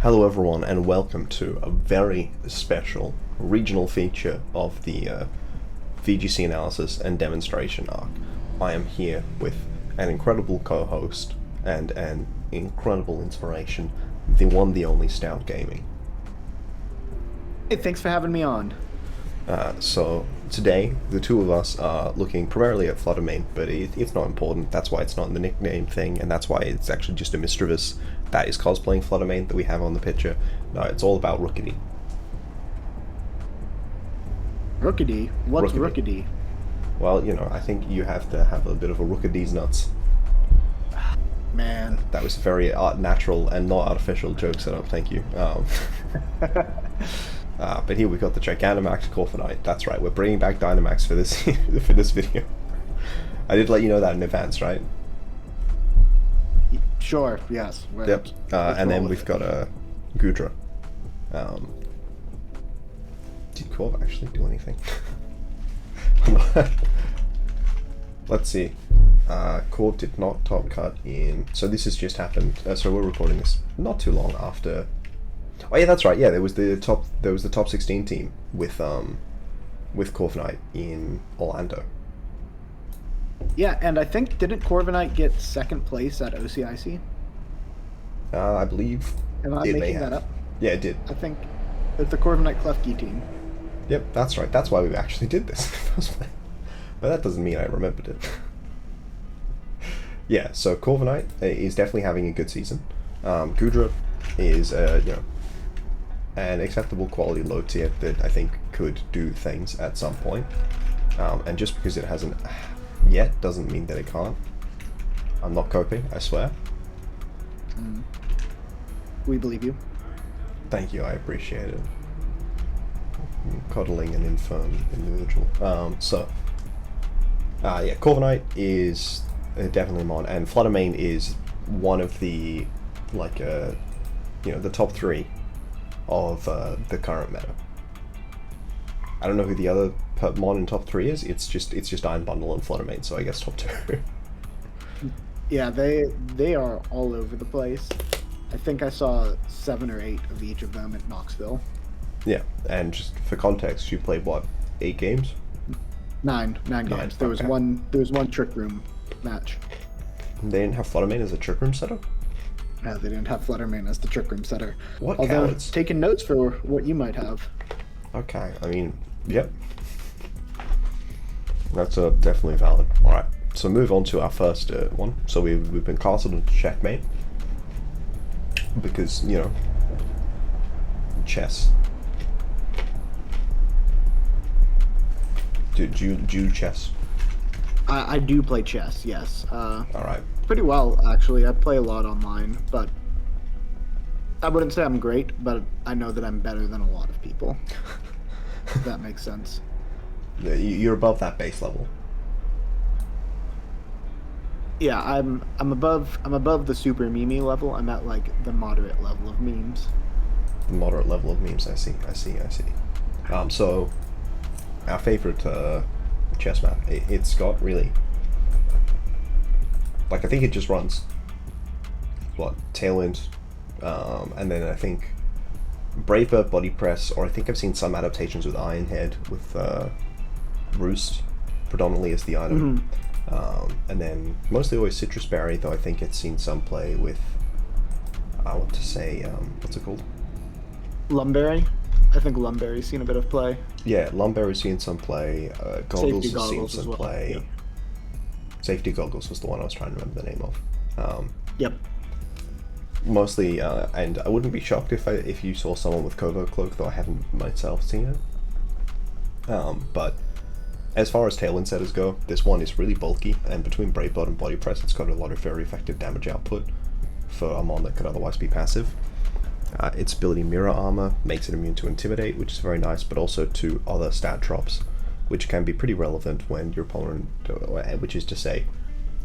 Hello everyone and welcome to a very special regional feature of the VGC analysis and demonstration arc. I am here with an incredible co-host and an incredible inspiration, the one, the only StoutGaming. Hey, thanks for having me on. So today the two of us are looking primarily at Flutter Mane, but it's not important. That's why it's not in the nickname thing, and that's why it's actually just a mischievous that is cosplaying Flutter Mane that we have on the picture. No, it's all about Rookity. Rookity? What's Rookity? Well, you know, I think you have to have a bit of a Rookity's nuts. Man. That was a very natural and not artificial joke setup, thank you. But here we got the Garganacl Corviknight. That's right, we're bringing back Dynamax for this for this video. I did let you know that in advance, right? Sure, yes. Yep. And then we've got a Goodra. Did Corv actually do anything? Let's see. Corv did not top cut in. So this has just happened. So we're recording this not too long after. Oh yeah, that's right. Yeah, there was the top 16 team with Corviknight in Orlando. Yeah, and I think didn't Corviknight get second place at OCIC? I believe. Am I making that up? Yeah, it did. I think it's the Corviknight Klefki team. Yep, that's right. That's why we actually did this in the first place. But that doesn't mean I remembered it. Yeah, so Corviknight is definitely having a good season. Goodra is, an acceptable quality low tier that I think could do things at some point. And just because it hasn't yet doesn't mean that it can't. I'm not coping, I swear. We believe you. Thank you, I appreciate it. Coddling an infirm individual. Yeah, Corviknight is definitely mon, and Flutter Mane is one of the, the top 3 of the current meta. I don't know who the other mon in top 3 is. It's just Iron Bundle and Flutter Mane, so I guess top 2. Yeah, they are all over the place. I think I saw 7 or 8 of each of them at Knoxville. Yeah, and just for context, you played what, 8 games? 9 games. There was one Trick Room match. They didn't have Flutter Mane as a Trick Room setup? No, they didn't have Flutter Mane as the Trick Room setter. What Although, cowards? taking notes for what you might have. Okay, I mean, yep. That's definitely valid. Alright, so move on to our first one. So we've been castled into checkmate. Because, you know, chess. Do you chess? I do play chess, yes. Alright. Pretty well, actually. I play a lot online, but I wouldn't say I'm great, but I know that I'm better than a lot of people. If that makes sense. You're above that base level. Yeah, I'm above the super meme level. I'm at like the moderate level of memes. The moderate level of memes, I see. So our favorite chess map, it's got really, like, I think it just runs what, Tailwind, and then I think Braver, Body Press, or I think I've seen some adaptations with Iron Head with Roost predominantly as the item. And then mostly always Citrus Berry, though I think it's seen some play with, I want to say, what's it called? Lumberry? I think Lumberry's seen a bit of play. Yeah, Lumberry's seen some play, Goggles has seen some well. play. Yep. Safety Goggles was the one I was trying to remember the name of. Yep. Mostly, and I wouldn't be shocked if you saw someone with Covert Cloak, though I haven't myself seen it. But as far as Tailwind setters go, this one is really bulky, and between Bravebot and Body Press, it's got a lot of very effective damage output for a mon that could otherwise be passive. Its ability Mirror Armor makes it immune to Intimidate, which is very nice, but also to other stat drops, which can be pretty relevant when your opponent, which is to say,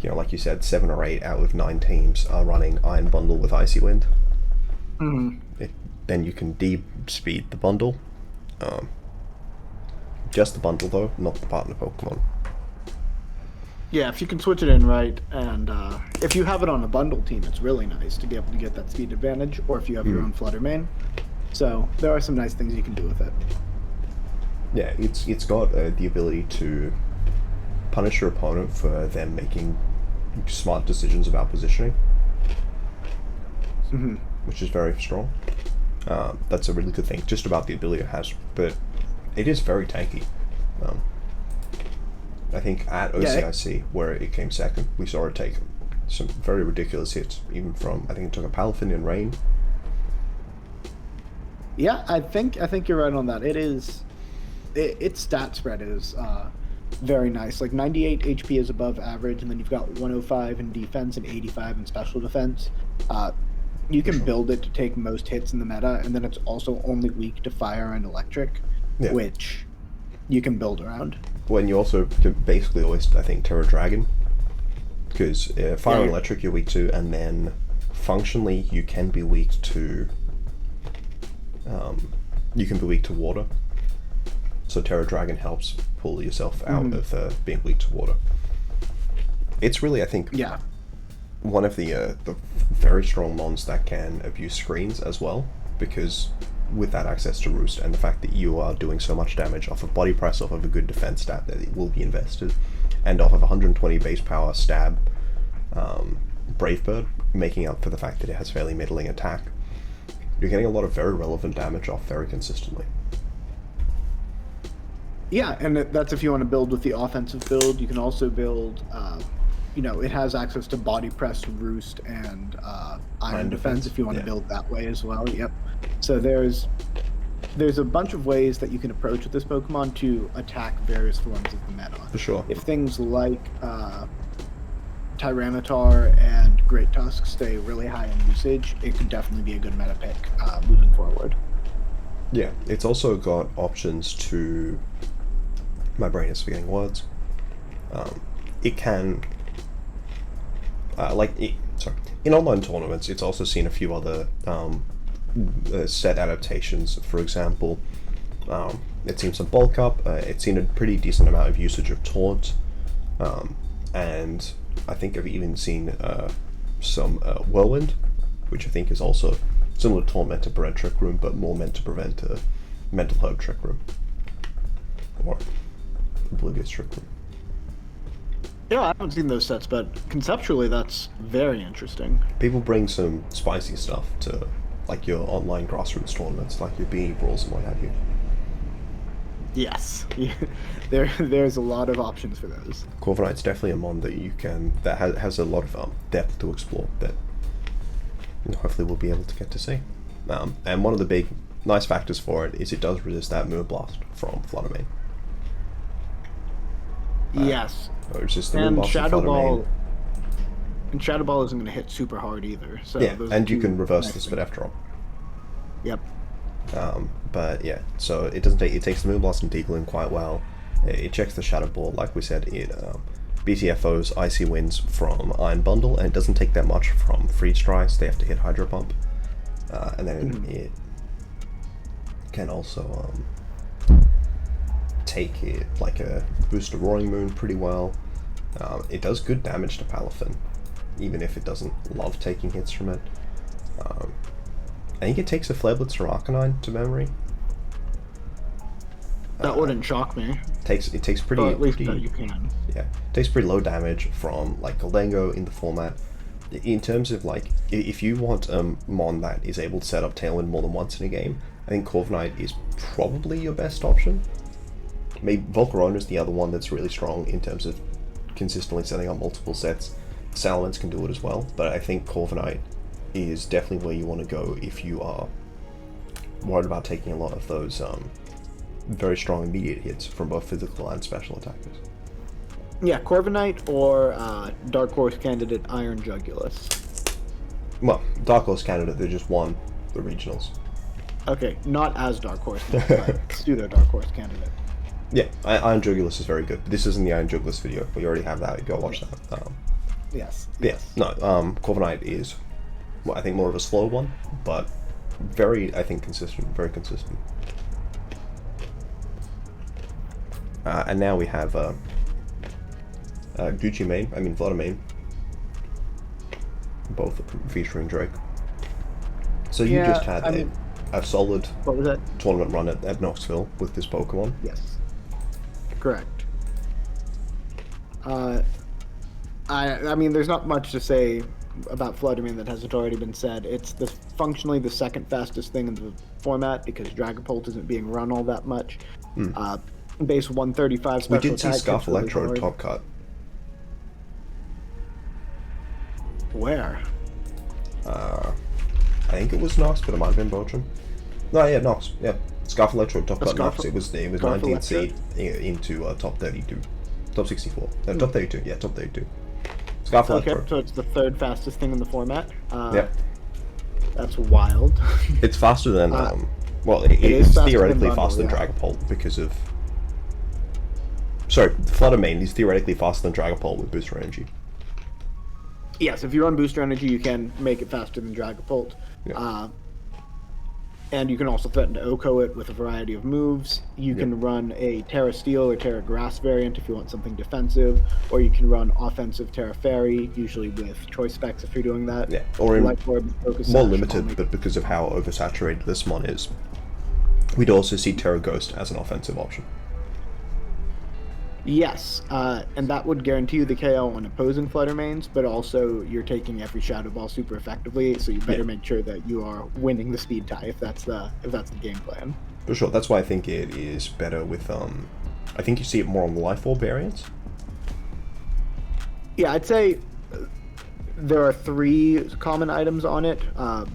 you know, like you said, 7 or 8 out of 9 teams are running Iron Bundle with Icy Wind. Then you can de-speed the bundle. Just the bundle though, not the partner Pokemon. Yeah, if you can switch it in right, and if you have it on a bundle team, it's really nice to be able to get that speed advantage, or if you have your own Flutter Mane. So there are some nice things you can do with it. Yeah, it's got the ability to punish your opponent for them making smart decisions about positioning, which is very strong. That's a really good thing, just about the ability it has, but it is very tanky. I think at OCIC, where it came second, we saw it take some very ridiculous hits, even from, I think it took a Palafin in rain. Yeah, I think you're right on that. Its stat spread is very nice. Like 98 HP is above average, and then you've got 105 in defense and 85 in special defense. You can build it to take most hits in the meta, and then it's also only weak to fire and electric, which you can build around. When you also can basically always, I think, Terra Dragon, because fire and electric you're weak to, and then functionally you can be weak to water. So Terra Dragon helps pull yourself out of being weak to water. It's really, I think, one of the very strong mons that can abuse screens as well, because with that access to Roost and the fact that you are doing so much damage off of body press, off of a good defense stat that it will be invested, and off of 120 base power stab Brave Bird, making up for the fact that it has fairly middling attack, you're getting a lot of very relevant damage off very consistently. Yeah, and that's if you want to build with the offensive build. You can also build, it has access to body press, roost, and iron defense if you want to build that way as well. Yep. So there's a bunch of ways that you can approach with this Pokemon to attack various forms of the meta. For sure. If things like Tyranitar and Great Tusk stay really high in usage, it could definitely be a good meta pick moving forward. Yeah, it's also got options to... My brain is forgetting words. It can... in online tournaments, it's also seen a few other set adaptations. For example, it's seen some bulk up, it's seen a pretty decent amount of usage of Taunt, and I think I've even seen some Whirlwind, which I think is also similar to Taunt, meant to prevent Trick Room, but more meant to prevent Mental Herb Trick Room. Or Oblivious Trick Room. Yeah, I haven't seen those sets, but conceptually that's very interesting. People bring some spicy stuff to like your online grassroots tournaments, like your Beanie Brawls and what have you. Yes, there's a lot of options for those. Corviknight's definitely a mon that has a lot of depth to explore that hopefully we'll be able to get to see. And one of the big nice factors for it is it does resist that Moonblast from Flutter Mane. Yes. And Shadow Ball. And Shadow Ball isn't going to hit super hard either. So yeah, and you can reverse the Spit F drop. Yep. But yeah, so it doesn't take. It takes the Moonblast and Deagle in quite well. It checks the Shadow Ball, like we said. It BTFOs Icy Winds from Iron Bundle, and it doesn't take that much from Freeze Dry, so they have to hit Hydro Pump. And then it can also take it like a boost of Roaring Moon pretty well. It does good damage to Palafin, even if it doesn't love taking hits from it. I think it takes a Flare Blitz or Arcanine to memory. That wouldn't shock me. It takes pretty. But at least that you can. Yeah, it takes pretty low damage from like Goldengo in the format. In terms of like, if you want a mon that is able to set up Tailwind more than once in a game, I think Corviknight is probably your best option. Maybe Volcarona is the other one that's really strong in terms of consistently setting up multiple sets. Salamence can do it as well, but I think Corviknight is definitely where you want to go if you are worried about taking a lot of those very strong immediate hits from both physical and special attackers. Yeah, Corviknight or Dark Horse candidate Iron Jugulus. Well, Dark Horse candidate, they just won the regionals. Okay, not as Dark Horse, but pseudo Dark Horse candidate. Yeah, Iron Jugulus is very good, but this isn't the Iron Jugulus video. We already have that. Go watch that. Yes. No, Corviknight is, well, I think more of a slow one, but very, I think, consistent. Very consistent. And now we have Gucci Mane, I mean Flutter Mane, both featuring Drake. So you just had a solid what was that? tournament run at Knoxville with this Pokemon. Yes. Correct. I mean, there's not much to say about Flutter Mane that hasn't already been said. It's functionally the second fastest thing in the format because Dragapult isn't being run all that much. Base 135 special attack. We did see Scarf Electrode top cut. Where? I think it was Knox, but it might have been Bochum. No, yeah, Knox. Yeah, Scarf Electrode top cut Knox. It was 19th seed into top 32, top 64, top 32. Yeah, top 32. Scarf Electrode. Okay, so it's the third fastest thing in the format. Yep. That's wild. It's faster than well, it's theoretically faster than Dragapult because of. Sorry, Flutter Mane is theoretically faster than Dragapult with booster energy. Yes, if you run booster energy, you can make it faster than Dragapult. Yeah. And you can also threaten to OHKO it with a variety of moves. You can run a Terra Steel or Terra Grass variant if you want something defensive, or you can run offensive Terra Fairy, usually with choice specs if you're doing that. Yeah, or in Focus more limited, but because of how oversaturated this mon is, we'd also see Terra Ghost as an offensive option. Yes, and that would guarantee you the KO on opposing Flutter Manes, but also you're taking every Shadow Ball super effectively, so you better make sure that you are winning the speed tie if that's the game plan. For sure, that's why I think it is better with I think you see it more on the Life Orb variants. Yeah, I'd say there are 3 common items on it,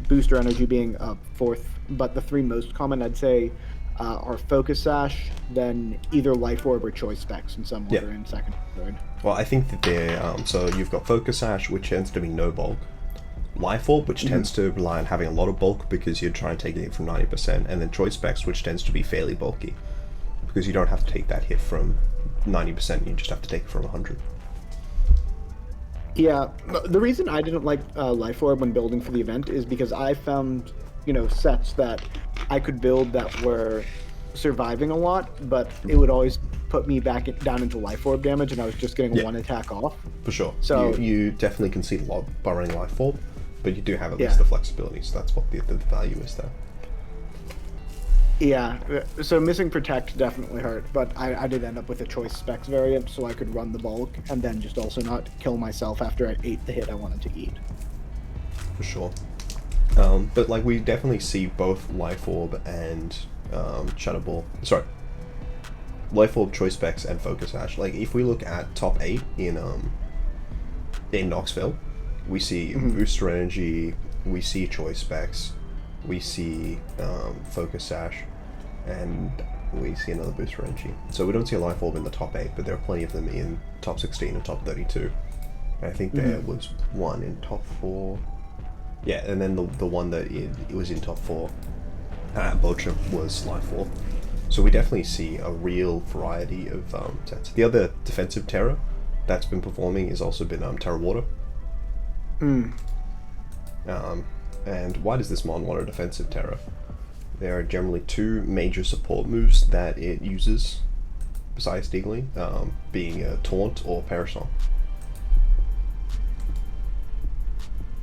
booster energy being fourth, but the 3 most common I'd say are Focus Sash, then either Life Orb or Choice Specs in some order in second or third. Well, I think that they're so you've got Focus Sash, which tends to be no bulk, Life Orb, which tends to rely on having a lot of bulk because you're trying to take it from 90%, and then Choice Specs, which tends to be fairly bulky because you don't have to take that hit from 90%, you just have to take it from 100. Yeah, the reason I didn't like Life Orb when building for the event is because I found sets that I could build that were surviving a lot, but it would always put me back down into Life Orb damage, and I was just getting one attack off. For sure. So you definitely concede a lot by running Life Orb, but you do have at least the flexibility, so that's what the value is there. Yeah, so missing Protect definitely hurt, but I did end up with a Choice Specs variant, so I could run the bulk, and then just also not kill myself after I ate the hit I wanted to eat. For sure. But like we definitely see both Life Orb and Shadow Ball. Sorry, Life Orb, Choice Specs, and Focus Sash. Like if we look at top 8 in Knoxville, we see Booster Energy, we see Choice Specs, we see Focus Sash, and we see another Booster Energy. So we don't see a Life Orb in the top 8, but there are plenty of them in top 16 and top 32. And I think there was one in top 4. Yeah, and then the one that it was in top 4 at Bochum was Life Orb. So we definitely see a real variety of sets. The other defensive Terra that's been performing has also been Terra Water. And why does this mon want a defensive Terra? There are generally 2 major support moves that it uses, besides Diggly, being Taunt or Perish Song.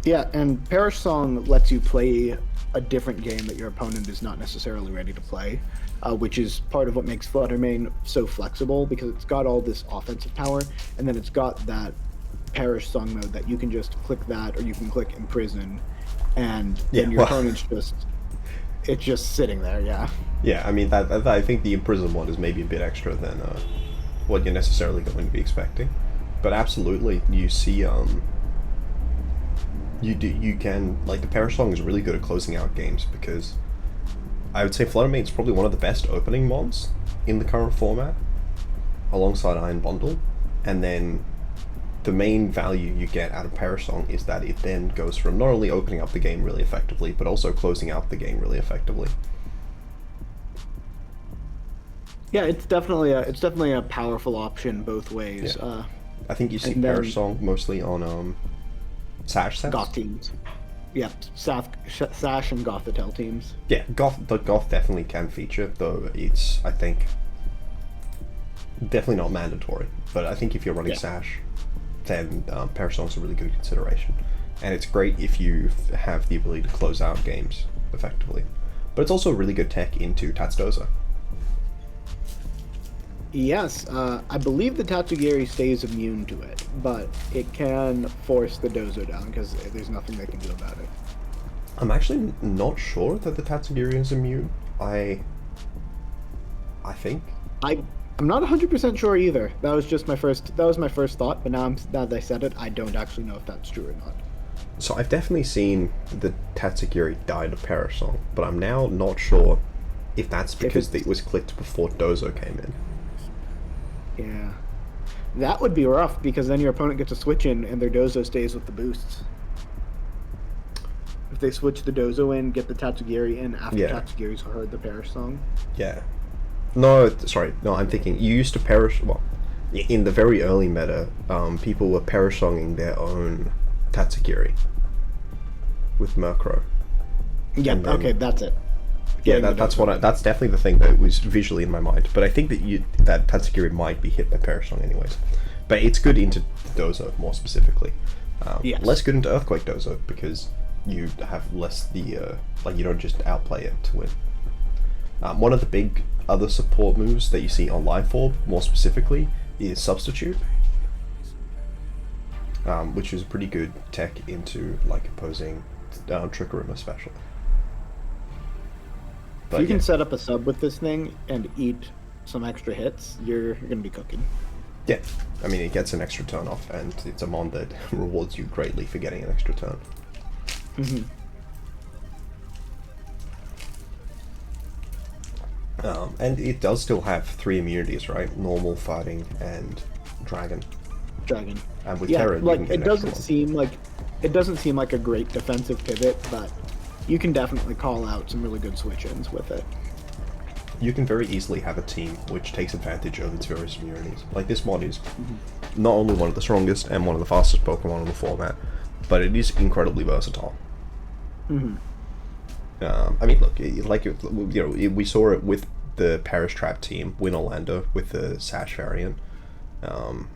Yeah, and Perish Song lets you play a different game that your opponent is not necessarily ready to play, which is part of what makes Flutter Mane so flexible, because it's got all this offensive power, and then it's got that Perish Song mode that you can just click that, or you can click Imprison, and then your opponent's just sitting there, Yeah, I mean, that I think the Imprison one is maybe a bit extra than what you're necessarily going to be expecting. But absolutely, you see... You can, like, the Perish Song is really good at closing out games, because I would say Flutter Mane's probably one of the best opening mons in the current format, alongside Iron Bundle, and then the main value you get out of Perish Song is that it then goes from not only opening up the game really effectively, but also closing out the game really effectively. Yeah, it's definitely a powerful option both ways. Yeah. I think you see Perish Song mostly on Sash sets? Goth teams. Yeah, Sash and Gothitelle teams. Yeah, Goth definitely can feature, though it's, I think, definitely not mandatory, but I think if you're running Sash, then Parasong's a really good consideration. And it's great if you have the ability to close out games effectively. But it's also a really good tech into Tatsdoza. Yes, I believe the Tatsugiri stays immune to it, but it can force the Dozo down because there's nothing they can do about it. I'm actually not sure that the Tatsugiri is immune. I think. I'm not 100% sure either. That was my first thought, but now that I said it, I don't actually know if that's true or not. So I've definitely seen the Tatsugiri die to Parasong, but I'm now not sure if that's because it was clicked before Dozo came in. Yeah. That would be rough, because then your opponent gets a switch in and their Dozo stays with the boosts. If they switch the Dozo in, get the Tatsugiri in after Tatsugiri's heard the Parasong. Yeah. No, sorry. No, I'm thinking you used to perish. Well, in the very early meta, people were Parasonging their own Tatsugiri with Murkrow. Yeah. Then, okay, that's it. Yeah, that's definitely the thing that was visually in my mind. But I think that Tatsugiri might be hit by Parasong anyways. But it's good into Dozo more specifically. Less good into Earthquake Dozo because you have less you don't just outplay it to win. One of the big other support moves that you see on Life Orb, more specifically, is Substitute, which is a pretty good tech into opposing Trick Room especially. But if you can set up a sub with this thing and eat some extra hits, you're gonna be cooking. Yeah, I mean it gets an extra turn off, and it's a mon that rewards you greatly for getting an extra turn. Mm-hmm. And it does still have 3 immunities, right? Normal, Fighting, and Dragon. And with Terra, it doesn't seem like a great defensive pivot, but you can definitely call out some really good switch-ins with it. You can very easily have a team which takes advantage of its various immunities. Like this mod is not only one of the strongest and one of the fastest Pokemon in the format, but it is incredibly versatile. Mm-hmm. I mean, look, we saw it with the Parish Trap team win Orlando with the Sash variant, and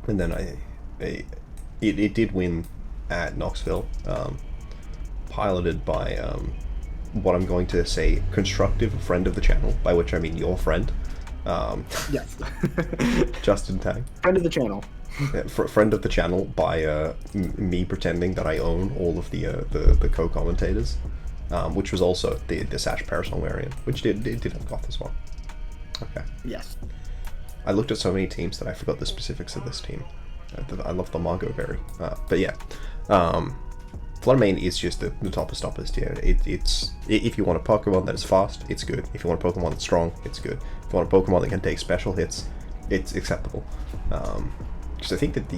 then it did win at Knoxville, piloted by what I'm going to say constructive friend of the channel, by which I mean your friend. Yes. Justin Tang. Friend of the channel. Friend of the channel by me pretending that I own all of the co-commentators, which was also the Sash Parasol variant, which did have Goth as well. Okay. Yes. I looked at so many teams that I forgot the specifics of this team. I love the Margot Berry. But yeah. Flutter Mane is just the toppest tier. It's if you want a Pokemon that is fast, it's good. If you want a Pokemon that's strong, it's good. If you want a Pokemon that can take special hits, it's acceptable. Because I think that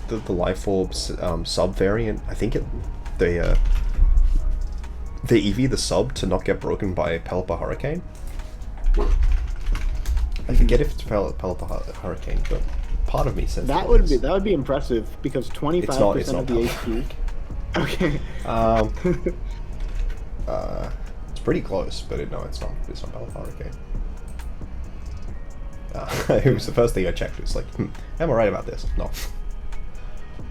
the Life Orbs sub variant, I think they EV the sub to not get broken by Pelipper Hurricane. I forget if it's Pelipper Hurricane, but part of me says that would be impressive because 25% of the HP. Okay. It's pretty close, but it's not Pelipper Hurricane. It was the first thing I checked. It's like, am I right about this? No.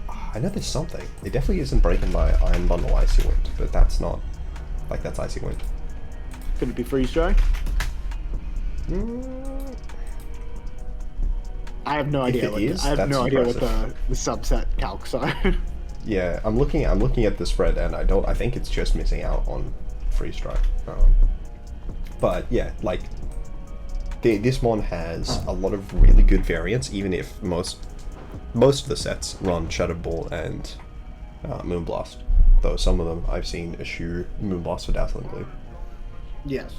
I know there's something. It definitely isn't breaking by Iron Bundle Icy Wind, but that's not. That's Icy Wind. Could it be Freeze Dry? I have no idea. What the subset calcs are. Yeah, I'm looking at the spread, and I think it's just missing out on Freeze Dry. But yeah, this one has a lot of really good variants, even if most of the sets run Shadow Ball and Moonblast. Though some of them I've seen eschew Moonblast for Dazzling Gleam. Yes.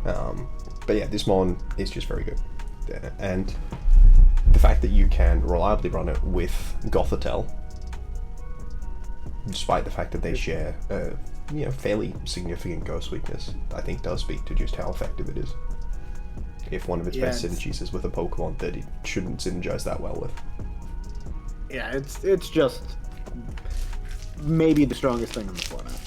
But yeah, this mon is just very good. Yeah, and the fact that you can reliably run it with Gothitelle, despite the fact that they share fairly significant ghost weakness, I think does speak to just how effective it is. If one of its best synergies is with a Pokemon that it shouldn't synergize that well with. Yeah, it's just maybe the strongest thing in the format.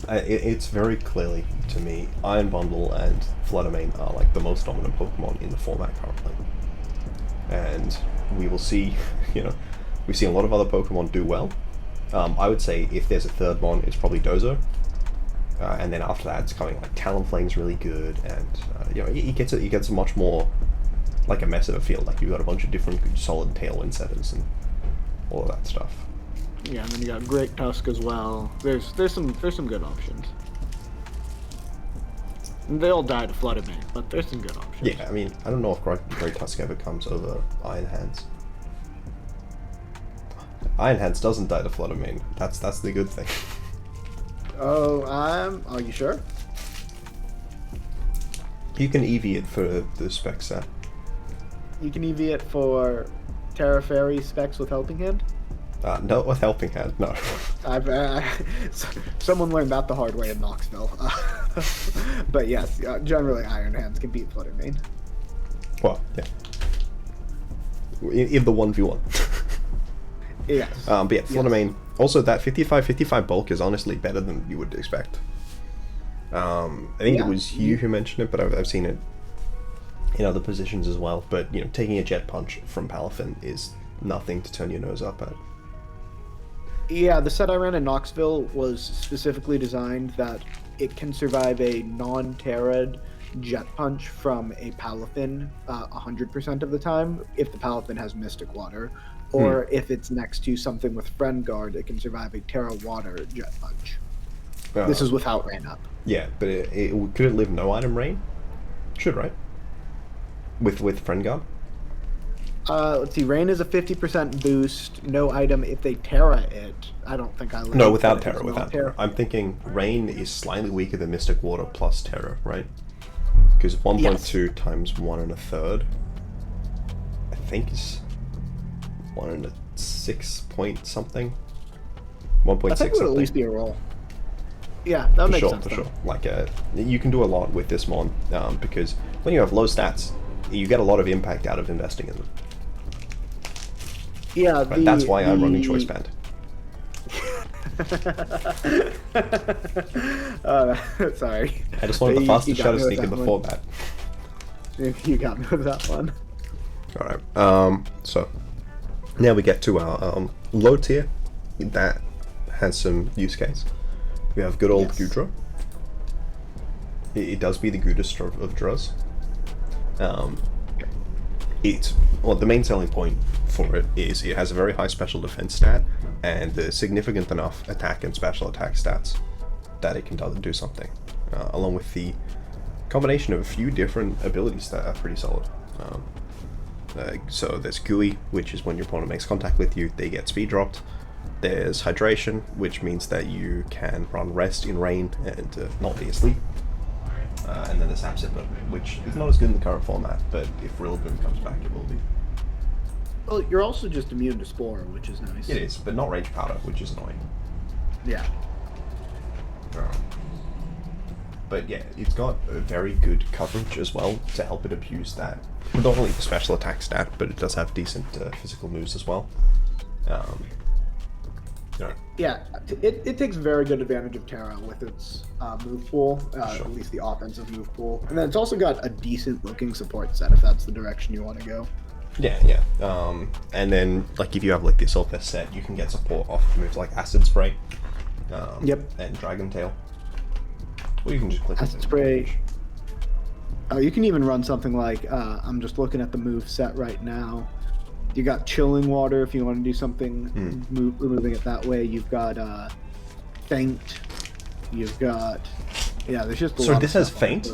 It's very clearly, to me, Iron Bundle and Flutter Mane are like the most dominant Pokemon in the format currently. And we will see, we've seen a lot of other Pokemon do well. I would say if there's a third one, it's probably Dozo. And then after that, it's coming like Talonflame's really good, and it gets a much more like a mess of a field. Like you've got a bunch of different good, solid Tailwind setters and all of that stuff. Yeah, and then you got Great Tusk as well. There's some good options. And they all die to Flutter Mane, but there's some good options. Yeah, I mean, I don't know if Great Tusk ever comes over Iron Hands. Iron Hands doesn't die to Flutter Mane. That's the good thing. Oh, are you sure? You can EV it for the spec set. You can EV it for Terra Fairy specs with Helping Hand? Not with Helping Hand, no. Someone learned that the hard way in Knoxville. But yes, generally Iron Hands can beat Flutter Mane. Well, yeah. In the 1v1. Yes. But yeah, Flutter Mane. Also, that 55-55 bulk is honestly better than you would expect. I think it was you who mentioned it, but I've seen it in other positions as well. But, taking a Jet Punch from Palafin is nothing to turn your nose up at. Yeah, the set I ran in Knoxville was specifically designed that it can survive a non-Terrad Jet Punch from a Palafin 100% of the time if the Palafin has Mystic Water, or if it's next to something with Friend Guard, it can survive a Terra Water Jet Punch. This is without Rain Up. Yeah, but could it live no item Rain? Should, right? With Friend Guard? Let's see, Rain is a 50% boost, no item if they Terra it. I don't think I live. No, without Terra, without Terra. I'm thinking Rain is slightly weaker than Mystic Water plus Terra, right? Because 1.2 times 1 1/3, I think is 1 6 point something. 1.6 I think it would at least be a roll. Yeah, that makes sense. For sure. Like, you can do a lot with this mon, because when you have low stats, you get a lot of impact out of investing in them. Yeah, right? That's why I'm running Choice Band. Sorry. I just wanted the fastest Shadow Sneak in the format. You got me with that one. Alright, so now we get to our low tier that has some use case. We have good old Goodra. It does be the goodest of draws. The main selling point for it is it has a very high special defense stat and significant enough attack and special attack stats that it can do something, along with the combination of a few different abilities that are pretty solid. So there's Gooey, which is when your opponent makes contact with you, they get speed dropped. There's Hydration, which means that you can run Rest in Rain and not be asleep. And then there's Sapsipper, which is not as good in the current format, but if Rillaboom comes back, it will be. Well, you're also just immune to Spore, which is nice. It is, but not Rage Powder, which is annoying. Yeah. But yeah, it's got a very good coverage as well to help it abuse that. Not only the special attack stat, but it does have decent physical moves as well. Yeah, it takes very good advantage of Terra with its move pool, Sure. at least the offensive move pool. And then it's also got a decent looking support set if that's the direction you want to go. Yeah. And then, like, if you have like the Assault Vest set, you can get support off moves like Acid Spray. And Dragon Tail. Or you can just click Acid Spray. Oh, you can even run something like, I'm just looking at the move set right now. You got Chilling Water if you want to do something, removing it that way. You've got Faint. You've got, there's just a lot. So this has Faint?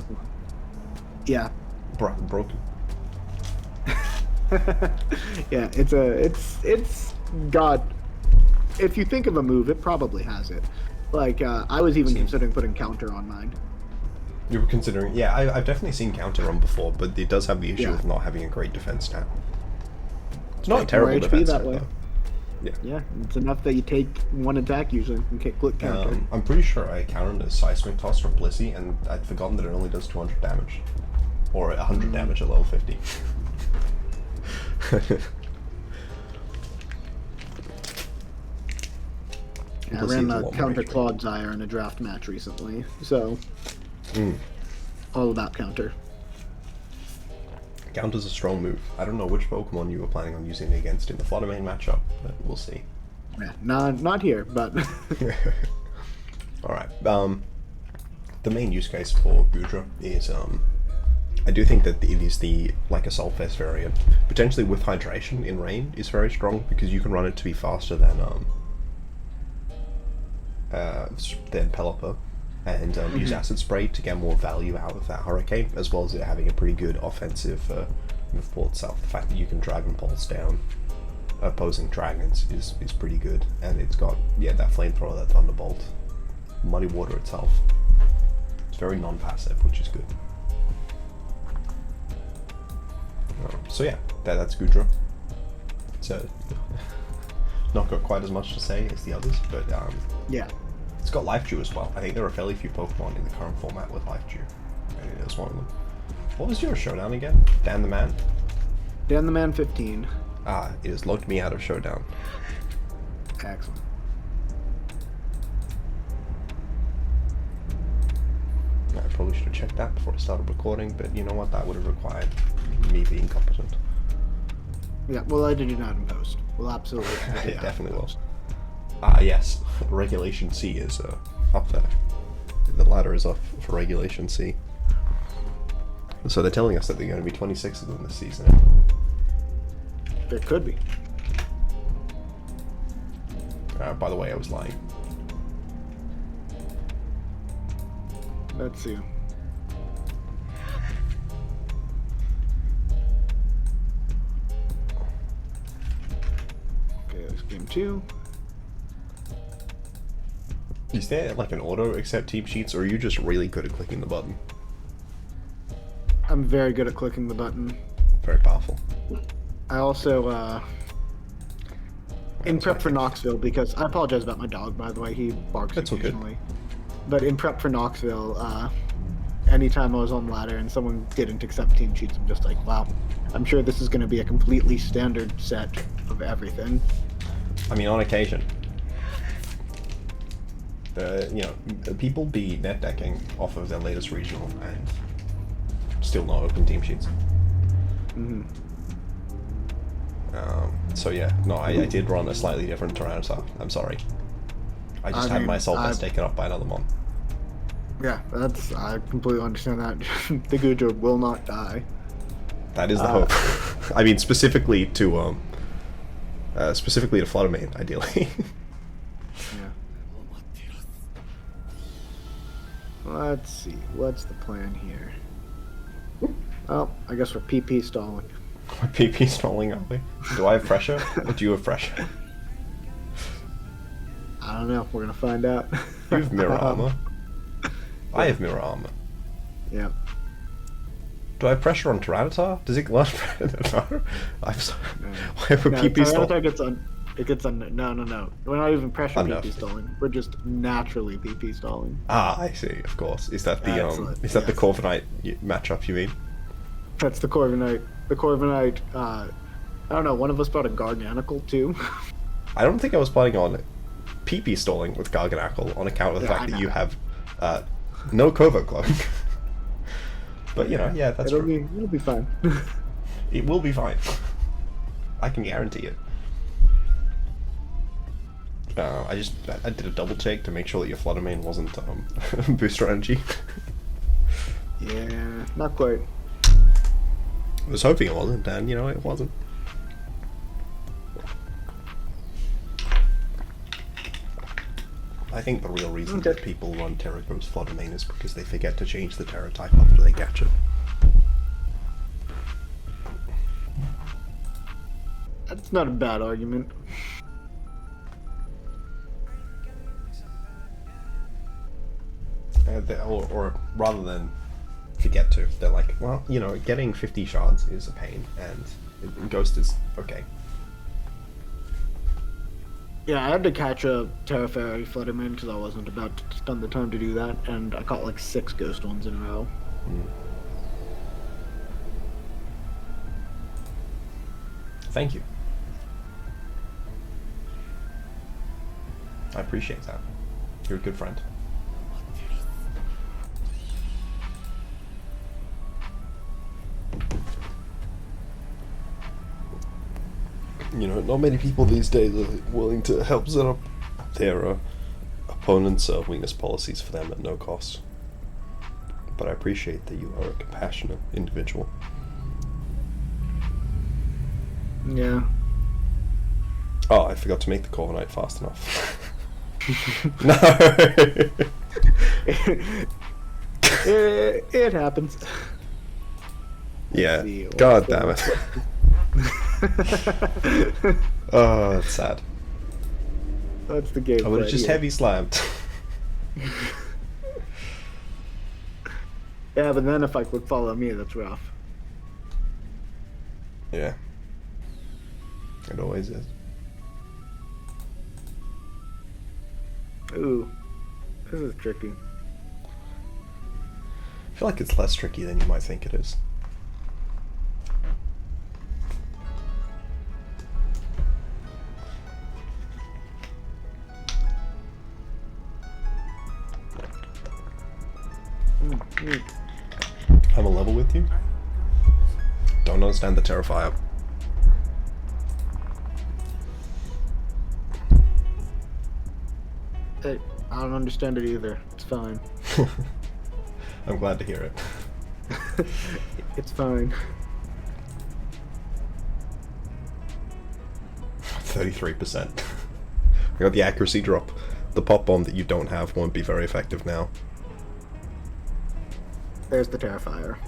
Yeah. Broken. Yeah, it's got. If you think of a move, it probably has it. Like I was even considering putting Counter on mine. You were considering? Yeah, I've definitely seen Counter on before, but it does have the issue of not having a great defense stat. It's not a terrible defense stat, though. Yeah, it's enough that you take one attack usually and click Counter. I'm pretty sure I countered a Seismic Toss from Blissey, and I'd forgotten that it only does 200 damage. Or 100 damage at level 50. Yeah, I ran a counter Clodsire in a draft match recently, so all about counter. Counter's a strong move. I don't know which Pokemon you were planning on using it against in the Flutter Mane matchup, but we'll see. Yeah, not here, but... Alright, the main use case for Goodra is, I do think that it is like a Solfest variant. Potentially with Hydration in rain is very strong, because you can run it to be faster than Pelipper, and use Acid Spray to get more value out of that Hurricane, as well as it having a pretty good offensive move for itself. The fact that you can Dragon Pulse down opposing dragons is pretty good, and it's got, yeah, that Flamethrower, that Thunderbolt, Muddy Water itself. It's very non-passive, which is good. So yeah, that's Goodra. So, not got quite as much to say as the others, but yeah. It's got Life Dew as well. I think there are fairly few Pokemon in the current format with Life Dew. And it is one of them. What was your showdown again? Dan the Man? Dan the Man 15. Ah, it has logged me out of showdown. Excellent. I probably should have checked that before I started recording, but you know what? That would have required me being competent. Yeah, we'll edit it out in post. We'll absolutely edit it It out definitely in will. post. Ah, yes. Regulation C is up there. The ladder is up for Regulation C. So they're telling us that there are going to be 26 of them this season. There could be. By the way, I was lying. Let's see. Okay, that's game 2. Is there like an auto accept team sheets, or are you just really good at clicking the button? I'm very good at clicking the button. Very powerful. I also, in prep for Knoxville, because I apologize about my dog, by the way, he barks That's okay. occasionally. But in prep for Knoxville, anytime I was on ladder and someone didn't accept team sheets, I'm just like, wow, I'm sure this is going to be a completely standard set of everything. I mean, on occasion. You know, people be net decking off of their latest regional and still not open team sheets. Mm-hmm. So yeah, no, I did run a slightly different Tyranitar. I'm sorry. I just had my Solfest taken up by another mon. Yeah, I completely understand that. The Goodra will not die. That is the hope. I mean, specifically to Flutter Mane, ideally. Yeah. Let's see, what's the plan here? Oh, I guess we're PP stalling. We're PP stalling, are we? Do I have pressure? Or do you have pressure? I don't know, we're gonna find out. You have mirror armor. I have mirror armor. Yeah. Do I have pressure on Tyranitar? Does it launch Tyranitar? I'm sorry. Why have we No, PP stalling? No. We're not even pressure Enough. PP stalling. We're just naturally PP stalling. Ah, I see. Of course. Is that the Excellent, Is that the yes. Corviknight matchup? You mean? That's the Corviknight. The Corviknight. I don't know. One of us brought a Garganacl too. I don't think I was planning on PP stalling with Garganacl on account of the Yeah, fact I that know. you have no Covert Cloak. But you know, yeah, that's it'll true. be fine. It will be fine. I can guarantee it. I did a double check to make sure that your Flutter Mane wasn't booster energy. Yeah, not quite. I was hoping it wasn't, and you know, it wasn't. I think the real reason that people run Terraco's Flutter Mane is because they forget to change the Terra type after they catch it. That's not a bad argument. Or rather than forget to, they're like, well, you know, getting 50 shards is a pain, and Ghost is okay. Yeah, I had to catch a Terra Fairy Flutter Mane because I wasn't about to spend the time to do that, and I caught like 6 ghost ones in a row. Thank you. I appreciate that. You're a good friend. You know, not many people these days are willing to help set up their opponents' weakness policies for them at no cost. But I appreciate that you are a compassionate individual. Yeah. Oh, I forgot to make the Corviknight fast enough. No! It happens. Yeah, god damn it. Oh, that's sad. That's the game. I would have just heavy slammed. Yeah, but then if I would follow me, that's rough. Yeah. It always is. Ooh. This is tricky. I feel like it's less tricky than you might think it is. I'm a level with you. Don't understand the Terrifier. Hey, I don't understand it either. It's fine. I'm glad to hear it. It's fine. 33%. I got the accuracy drop. The pop bomb that you don't have won't be very effective now. There's the Terrifier.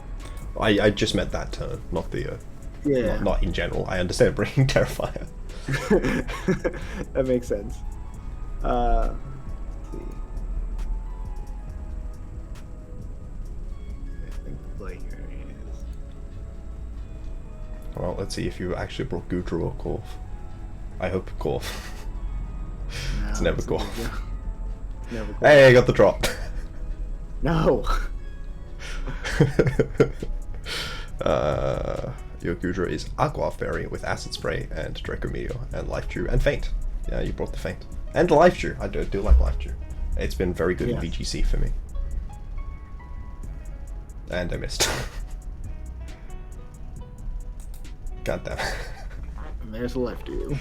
I just meant that turn, not the Yeah. not in general. I understand bringing Terrifier. That makes sense. Let's see. I think the play here is. Well, let's see if you actually brought Goodra or Corv. I hope Corv. No, It's never it's a Corv. Goodra. Never Corv. Hey, I got the drop. No. Your Goodra is Aqua Fairy with Acid Spray and Draco Meteor and Life Dew and Feint. Yeah, you brought the Feint. And Life Dew. I do like Life Dew. It's been very good in Yes. VGC for me. And I missed. God damn it. And there's a left you.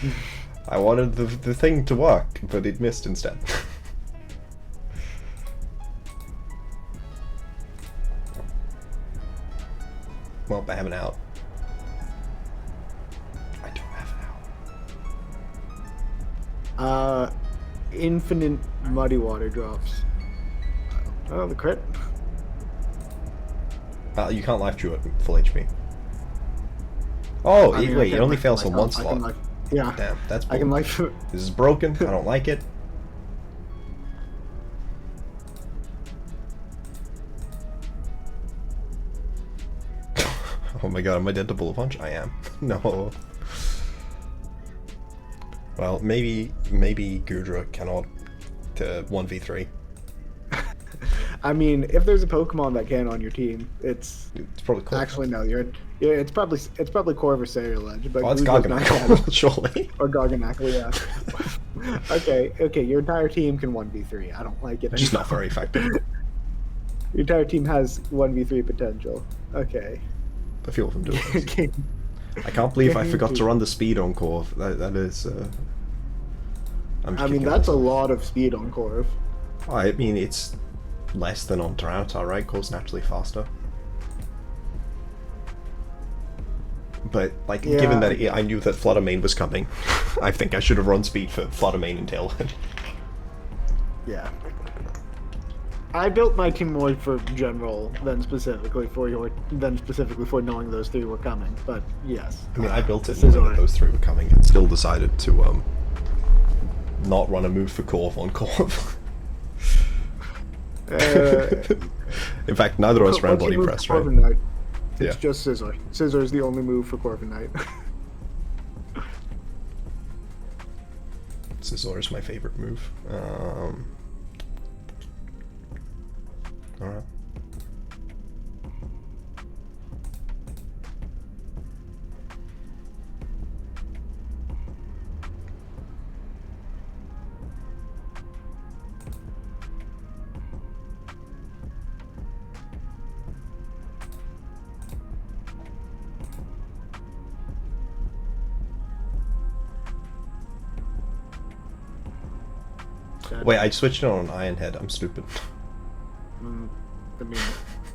I wanted the thing to work, but it missed instead. Well, I have an out. I don't have an out. Infinite muddy water drops. Oh, the crit. You can't life chew at full HP. Oh, I mean, I wait, it can only life fails on one myself. I can slot. yeah. Damn, that's I can bull. life. This is broken. I don't like it. Oh my god, am I dead to Bullet Punch? I am. No. Well, maybe Goodra cannot to 1v3. I mean, if there's a Pokemon that can on your team, it's It's probably cool. actually no. It's probably Corv or Ceruledge, but Oh, it's Gudra's not Garganacl, bad. surely. Or Garganacl, yeah. Okay, your entire team can 1v3. I don't like it. Just not anymore. very effective. Your entire team has 1v3 potential. Okay. A few of them do it. Okay. I can't believe I forgot to run the speed on Corv. That is. I'm I mean, kicking that's a myself. lot of speed on Corv. I mean, it's less than on Tyranitar, right? Corv's naturally faster. But, like, Yeah. given that I knew that Flutter Mane was coming, I think I should have run speed for Flutter Mane and Tailwind. Yeah. I built my team more for general than specifically for knowing those three were coming. But yes. I mean, I built it Scizor. knowing that those three were coming and still decided to, not run a move for Corv on Corv. In fact, neither of us ran Once you Bloody move Press, to right? Corviknight, it's Yeah. just Scizor. Scizor is the only move for Corviknight. Scizor is my favorite move. Alright. instead. Wait, I switched it on an Iron Head. I'm stupid. I mean,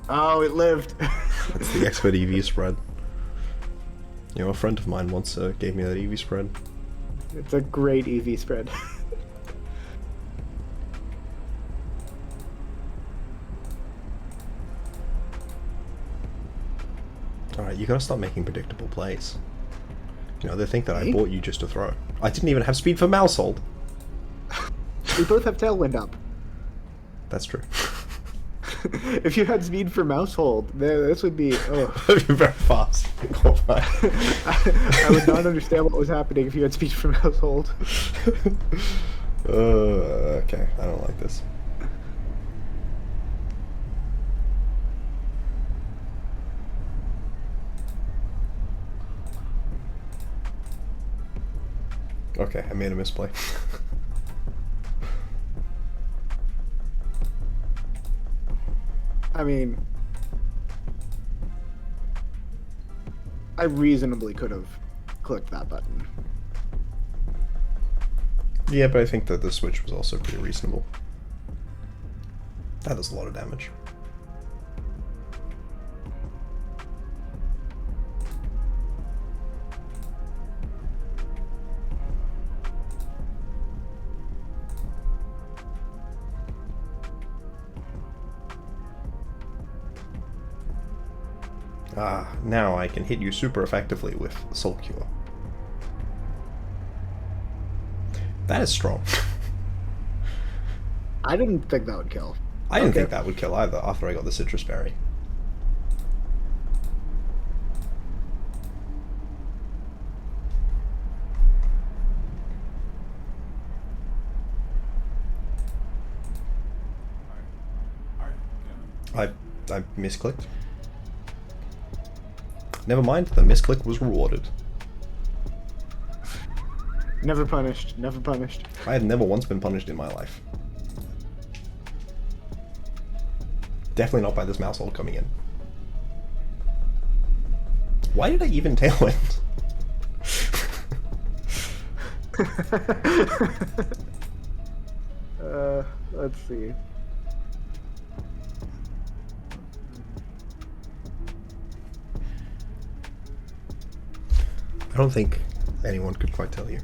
oh, it lived. It's the expert EV spread. You know, a friend of mine once gave me that EV spread. It's a great EV spread. Alright, you gotta stop making predictable plays. You know, they think that I Me? bought you just to throw. I didn't even have speed for Maushold. We both have Tailwind up. That's true. If you had speed for Maushold, this would be. Oh. That'd be very fast. I would not understand what was happening if you had speed for Maushold. Okay, I don't like this. Okay, I made a misplay. I mean, I reasonably could have clicked that button. Yeah, but I think that the switch was also pretty reasonable. That does a lot of damage. Ah, now I can hit you super effectively with Soul Cure. That is strong. I didn't think that would kill. I didn't think that would kill either after I got the Citrus Berry. I misclicked. Never mind, the misclick was rewarded. Never punished. Never punished. I had never once been punished in my life. Definitely not by this Maushold coming in. Why did I even Tailwind? Let's see. I don't think anyone could quite tell you.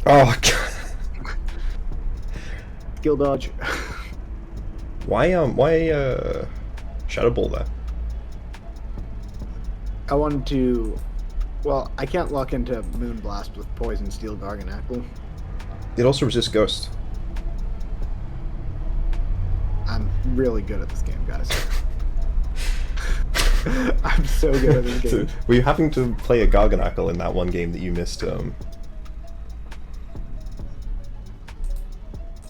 Oh, God. Skill dodge. Why Shadow Ball there? I wanted to. Well, I can't lock into Moonblast with Poison Steel Garganacl. It also resists Ghost. I'm really good at this game, guys. I'm so good at this game. Were you having to play a Garganacl in that one game that you missed?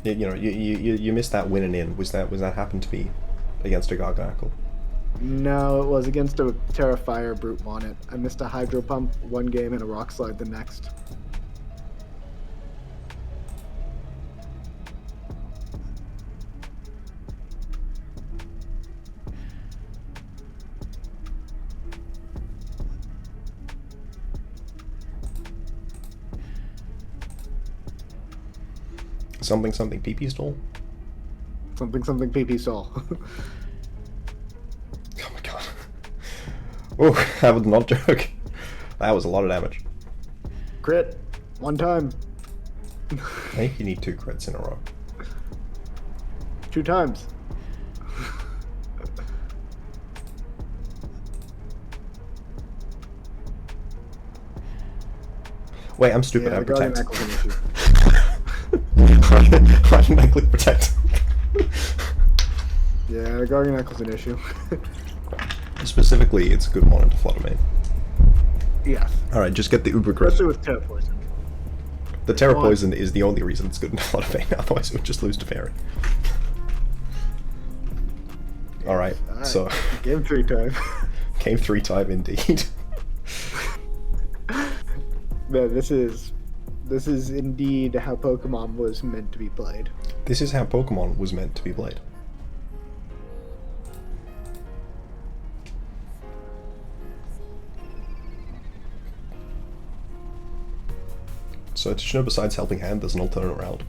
You know, you missed that win and in. Was that happened to be against a Garganacl? No, it was against a Terra Fire Brute Bonnet. I missed a Hydro Pump one game and a Rock Slide the next. Something PP stall? Something PP Soul. Oh my god. Oh, that was not a joke. That was a lot of damage. Crit. One time. I think you need 2 crits in a row. 2 times. Wait, I'm stupid. Yeah, I protect. Garganacl's an issue. I automatically protect. Yeah, the Garganacl's an issue. Specifically, it's a good one into Flutter Mane. Yes. Alright, just get the Uber crit. Especially with Terra Poison. The Terra Poison is the only reason it's good into Flutter Mane, otherwise it would just lose to Fairy. Alright, so... Game 3 time. Game 3 time indeed. Man, this is This is indeed how Pokemon was meant to be played. This is how Pokemon was meant to be played. So did you know besides Helping Hand, there's an alternate route?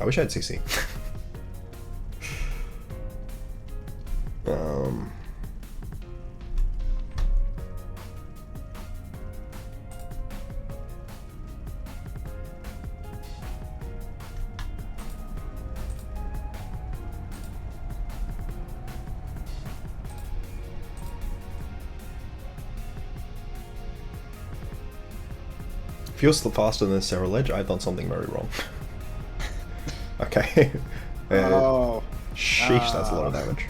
I wish I had CC. If you're still faster than Ceruledge, I've done something very wrong. Okay. Oh. Sheesh, that's a lot of damage.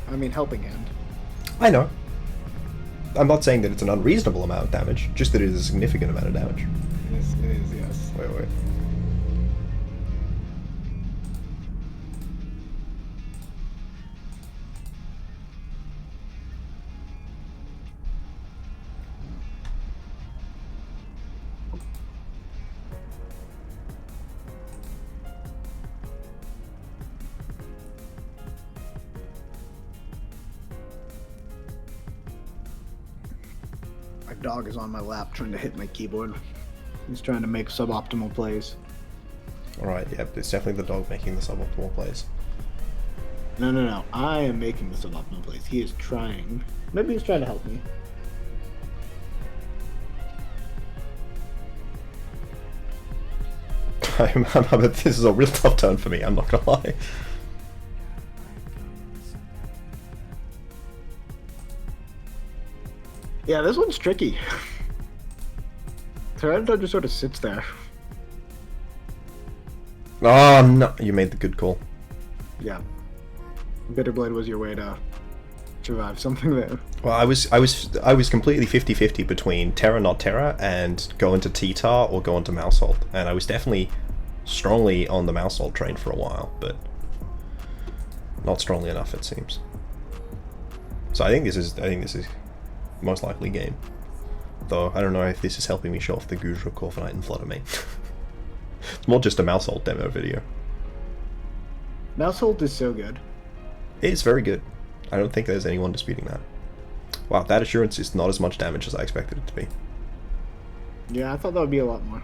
I mean, Helping Hand. I know. I'm not saying that it's an unreasonable amount of damage, just that it is a significant amount of damage. It is, yes. Wait. My dog is on my lap trying to hit my keyboard. He's trying to make suboptimal plays. Alright, yeah, it's definitely the dog making the suboptimal plays. No. I am making the suboptimal plays. He is trying. Maybe he's trying to help me. This is a real tough turn for me, I'm not gonna lie. Yeah, this one's tricky. Tyranitar just sort of sits there. Oh no, you made the good call. Yeah. Bitterblade was your way to survive something there. Well, I was completely 50-50 between Terra not Terra and go into T-Tar or go into Maushold, and I was definitely strongly on the Maushold train for a while, but not strongly enough it seems. So I think this is most likely game. Though I don't know if this is helping me show off the Goodra, Corviknight, and Flutter Mane. It's more just a Maushold demo video. Maushold is so good. It's very good. I don't think there's anyone disputing that. Wow, that assurance is not as much damage as I expected it to be. Yeah, I thought that would be a lot more.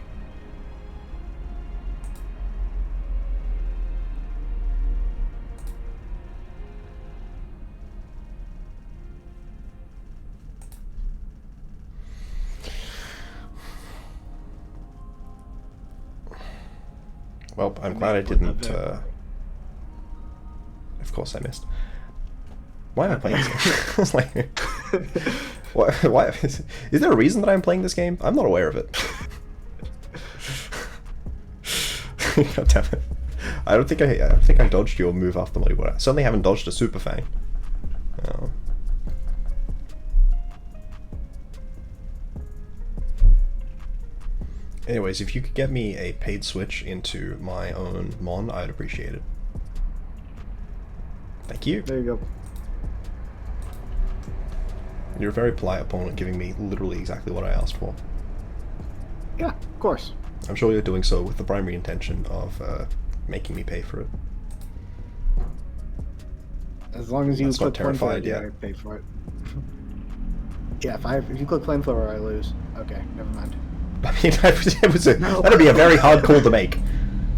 Well, I'm glad I didn't. Of course I missed. Why am I playing this game? It's like, why is there a reason that I'm playing this game? I'm not aware of it. God damn it! I don't think I dodged your move after Muddy Water. I certainly haven't dodged a Super Fang. Oh. Anyways, if you could get me a paid switch into my own Mon, I'd appreciate it. Thank you. There you go. You're a very polite opponent, giving me literally exactly what I asked for. Yeah, of course. I'm sure you're doing so with the primary intention of making me pay for it. As long as you That's click not terrified, Flamethrower, yeah. I pay for it. Yeah, if you click Flamethrower, I lose. Okay, never mind. I mean, that'd be a very hard call to make.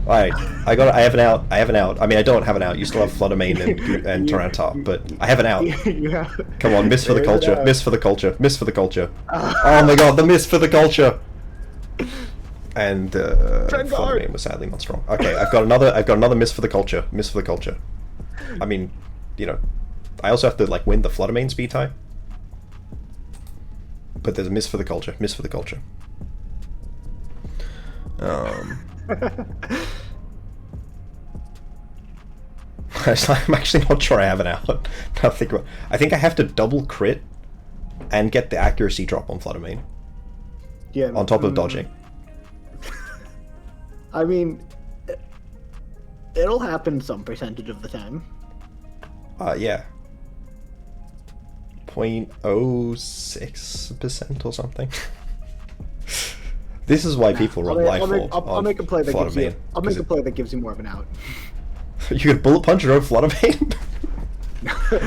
Alright, I have an out. I mean, I don't have an out. You still have Flutter Mane and Tyranitar, but I have an out. Yeah. Come on, miss for the culture. Miss for the culture. Miss for the culture. Oh my god, the miss for the culture. And Flutter Mane was sadly not strong. Okay, I've got another miss for the culture. Miss for the culture. I mean, you know, I also have to like win the Flutter Mane speed tie. But there's a miss for the culture. Miss for the culture. I'm actually not sure I have an out. I think I have to double crit and get the accuracy drop on Flutter Mane. Yeah. On top of dodging. I mean, it'll happen some percentage of the time. Yeah. 0.06% or something. This is why people run Life Orb I'll make a play that Flutter gives you. Mane, I'll make a play that gives you more of an out. You could bullet punch your own Flutter Mane? I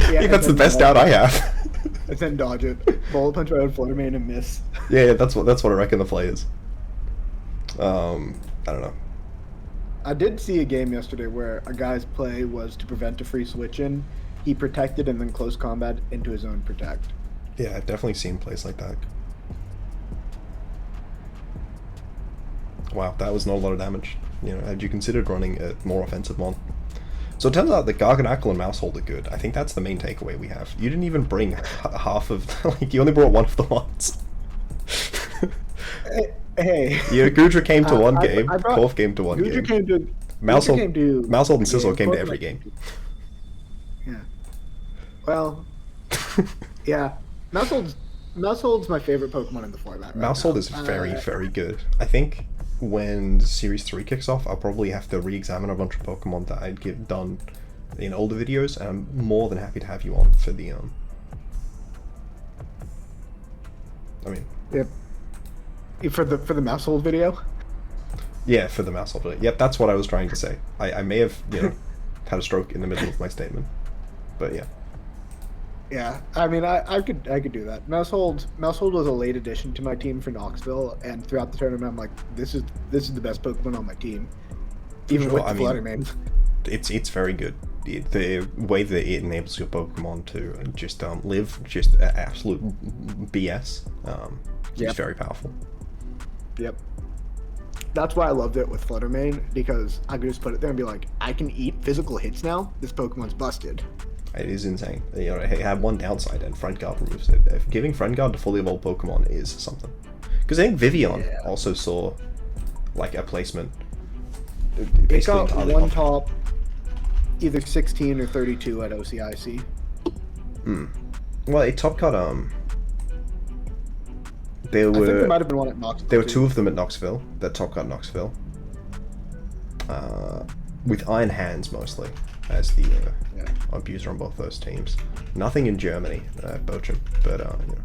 think that's the best out I have. And then dodge it. Bullet punch my own Flutter Mane and miss. Yeah, that's what I reckon the play is. I don't know. I did see a game yesterday where a guy's play was to prevent a free switch in. He protected and then close combat into his own protect. Yeah, I've definitely seen plays like that. Wow, that was not a lot of damage. You know, had you considered running a more offensive one? So it turns out that Garganacl and Maushold are good. I think that's the main takeaway we have. You didn't even bring half of... like, you only brought one of the ones. Hey. Yeah, Goodra came to one game. Corv came to one game. Goodra came to... Maushold and Scizor came to every game. Yeah. Well... yeah. Maushold's my favorite Pokemon in the format right Maushold now. is very, very good. I think when Series 3 kicks off, I'll probably have to re-examine a bunch of Pokemon that I'd done in older videos, and I'm more than happy to have you on for the, I mean... Yep. For the Maushold video? Yeah, for the Maushold video. Yep, that's what I was trying to say. I may have, you know, had a stroke in the middle of my statement. But yeah. Yeah, I mean, I could do that. Maushold was a late addition to my team for Knoxville, and throughout the tournament, I'm like, this is the best Pokemon on my team, even with the Flutter Mane. It's very good. The way that it enables your Pokemon to just live just absolute BS. It's very powerful. Yep. That's why I loved it with Flutter Mane, because I could just put it there and be like, I can eat physical hits now. This Pokemon's busted. It is insane. You know, it had one downside, and Friend Guard removes it. Giving Friend Guard to fully evolved Pokemon is something. Because I think Vivillon also saw, like, a placement. It got one top, either 16 or 32 at OCIC. Well, it top cut, I think there might have been one at Knoxville. There were two of them at Knoxville, that top cut Knoxville. With Iron Hands, mostly, as the abuser on both those teams. Nothing in Germany, Bochum, but, you know.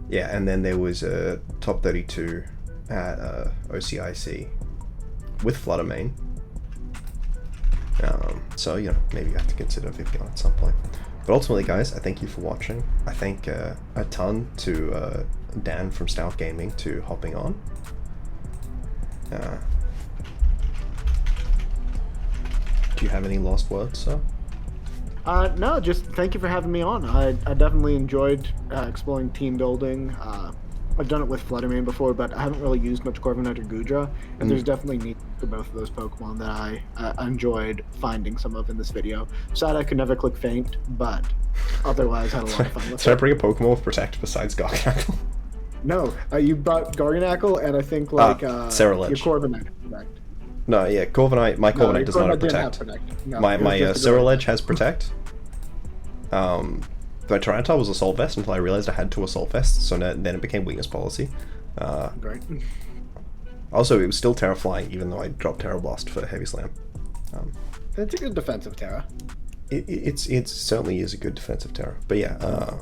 Yeah, and then there was a top 32 at OCIC with Flutter Mane. So, you know, maybe you have to consider Vivillon at some point. But ultimately, guys, I thank you for watching. I thank a ton to Dan from StoutGaming to hopping on. Do you have any last words, sir? No, just thank you for having me on. I definitely enjoyed exploring team building. I've done it with Flutter Mane before, but I haven't really used much Corviknight or Goodra, and there's definitely need for both of those Pokemon that I enjoyed finding some of in this video. Sad I could never click Faint, but otherwise had a lot of fun with it. Should I bring a Pokemon with Protect besides Garganacl? No, you brought Garganacl, and I think like Ceruledge. your Corviknight Protect. No, yeah, Corviknight. My Corviknight does not have Protect. No, my Ceruledge has Protect. My Tyranitar was Assault Vest until I realized I had two Assault Vests, so then it became Weakness Policy. Great. Also, it was still Terra Flying, even though I dropped Terra Blast for Heavy Slam. It's a good defensive Terra. It certainly is a good defensive Terra. But yeah,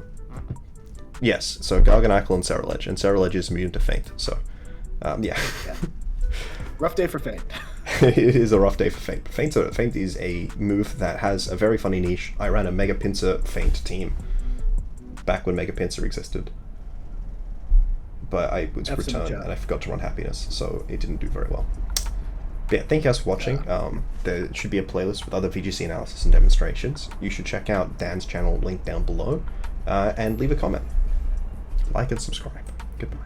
yes, so Garganacl and Ceruledge is immune to Faint, so, yeah. Rough day for Faint. It is a rough day for Faint. Faint is a move that has a very funny niche. I ran a Mega Pinsir Faint team back when Mega Pinsir existed. But I was returned and I forgot to run Happiness, so it didn't do very well. But yeah, thank you guys for watching. There should be a playlist with other VGC analysis and demonstrations. You should check out Dan's channel, link down below, and leave a comment. Like and subscribe. Goodbye.